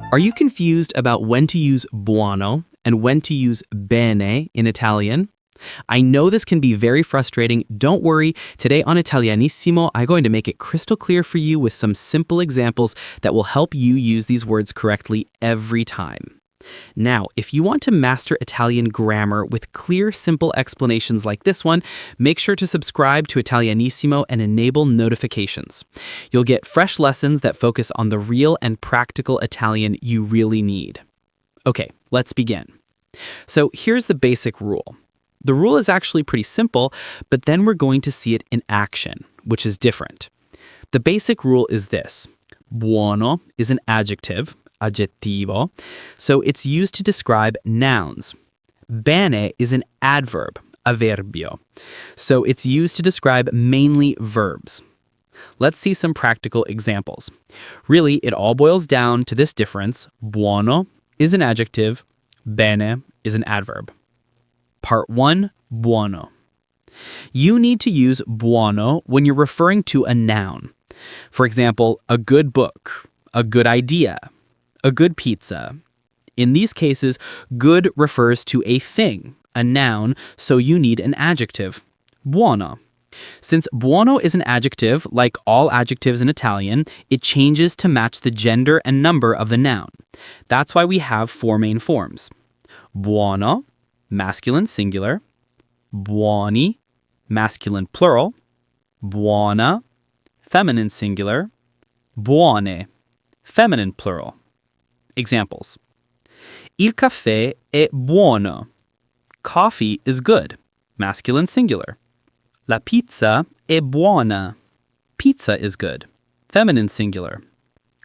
Are you confused about when to use buono and when to use bene in Italian? I know this can be very frustrating. Don't worry, today on Italianissimo, I'm going to make it crystal clear for you with some simple examples that will help you use these words correctly every time. Now, if you want to master Italian grammar with clear, simple explanations like this one, make sure to subscribe to Italianissimo and enable notifications. You'll get fresh lessons that focus on the real and practical Italian you really need. Okay, let's begin. So here's the basic rule. The rule is actually pretty simple, but then we're going to see it in action, which is different. The basic rule is this. Buono is an adjective, adjetivo, so it's used to describe nouns. Bene is an adverb, adverbio, so it's used to describe mainly verbs. Let's see some practical examples. Really, it all boils down to this difference. Buono is an adjective, bene is an adverb. Part 1, buono. You need to use buono when you're referring to a noun. For example, a good book, a good idea, a good pizza. In these cases, good refers to a thing, a noun, so you need an adjective, buono. Since buono is an adjective, like all adjectives in Italian, it changes to match the gender and number of the noun. That's why we have four main forms. Buono, masculine singular, buoni, masculine plural, buona, feminine singular, buone, feminine plural. Examples. Il caffè è buono. Coffee is good, masculine singular. La pizza è buona. Pizza is good, feminine singular.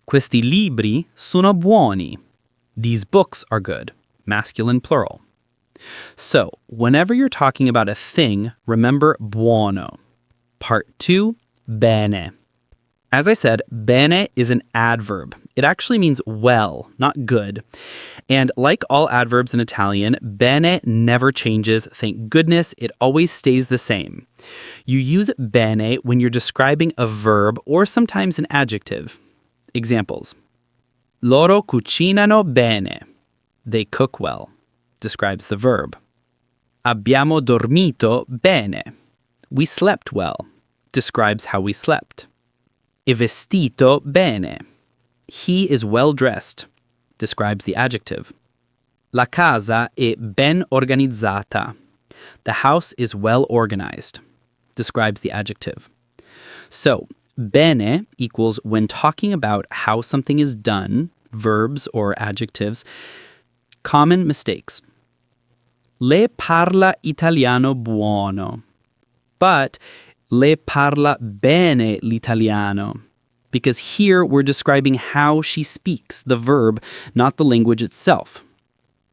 Questi libri sono buoni. These books are good, masculine plural. So, whenever you're talking about a thing, remember buono. Part 2, bene. As I said, bene is an adverb. It actually means well, not good. And like all adverbs in Italian, bene never changes. Thank goodness, it always stays the same. You use bene when you're describing a verb or sometimes an adjective. Examples. Loro cucinano bene. They cook well. Describes the verb. Abbiamo dormito bene. We slept well. Describes how we slept. È vestito bene. He is well dressed. Describes the adjective. La casa è ben organizzata. The house is well organized. Describes the adjective. So, bene equals when talking about how something is done, verbs or adjectives. Common mistakes. Lei parla italiano buono. But lei parla bene l'italiano. Because here we're describing how she speaks, the verb, not the language itself.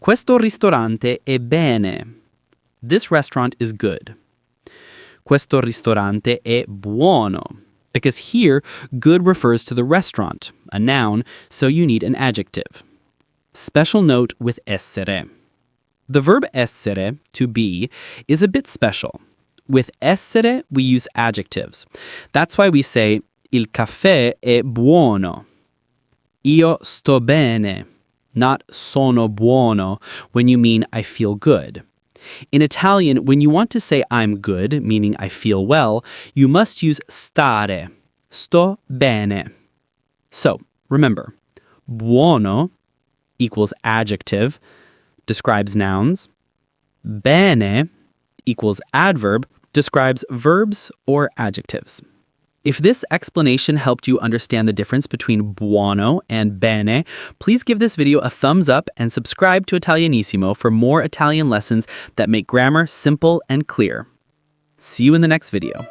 Questo ristorante è bene. This restaurant is good. Questo ristorante è buono. Because here, good refers to the restaurant, a noun, so you need an adjective. Special note with essere. The verb essere, to be, is a bit special. With essere, we use adjectives. That's why we say, il caffè è buono. Io sto bene, not sono buono, when you mean I feel good. In Italian, when you want to say I'm good, meaning I feel well, you must use stare, sto bene. So, remember, buono equals adjective, describes nouns. Bene equals adverb, describes verbs or adjectives. If this explanation helped you understand the difference between buono and bene, please give this video a thumbs up and subscribe to Italianissimo for more Italian lessons that make grammar simple and clear. See you in the next video.